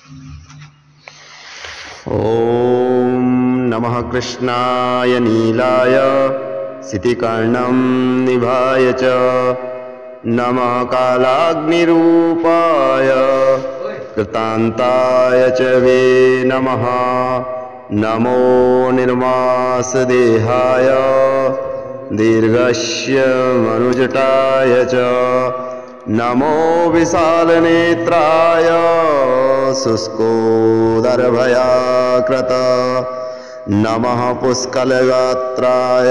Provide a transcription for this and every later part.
ॐ नमः कृष्णाय नीलाय सितिकर्णं निभाय च नमः कालाग्निरूपाय कृतान्ताय च वे नमः। नमो निर्मांसदेहाय दीर्घस्य मनुजटाय च नमो विशालनेत्राय शुष्कोदरभयाकृत नमः पुष्कलगात्राय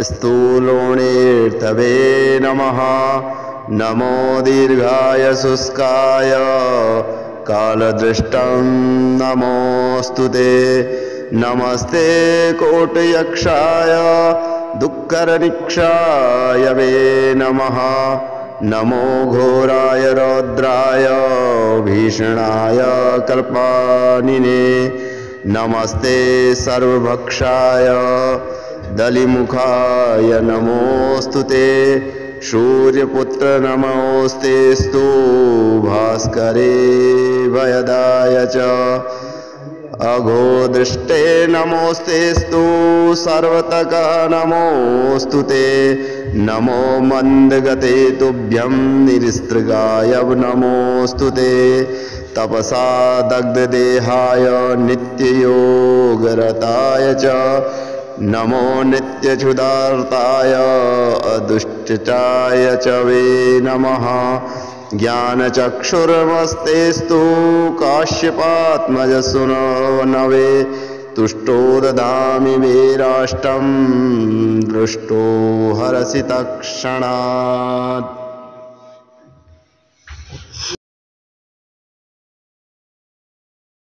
स्थूलोणीर्थवे नमः। नमो दीर्घाय शुष्काय कालदृष्टं नमोऽस्तु ते। नमस्ते कोटयक्षाय दुःखरनिक्षाय वे नमः। नमो घोराय रौद्राय भीषणाय कल्पानिने नमस्ते सर्वभक्षाय दलिमुखाय नमोऽस्तु ते। सूर्यपुत्र नमोऽस्तेस्तु भास्करे भयदाय च अघोदृष्टे नमोऽस्तेस्तु सर्वतः नमोऽस्तु ते। नमो मन्दगते तुभ्यं निरस्त्रगाय नमोऽस्तु ते। तपसा दग्धदेहाय नित्ययोगरताय च नमो नित्यक्षुधार्ताय अदुष्टाय च वे नमः। ज्ञानचक्षुर्मस्तेस्तु काश्यपात्मजसुनवे तुष्टो ददामि वीराष्टं दृष्टो हरसि तत्क्षणात्।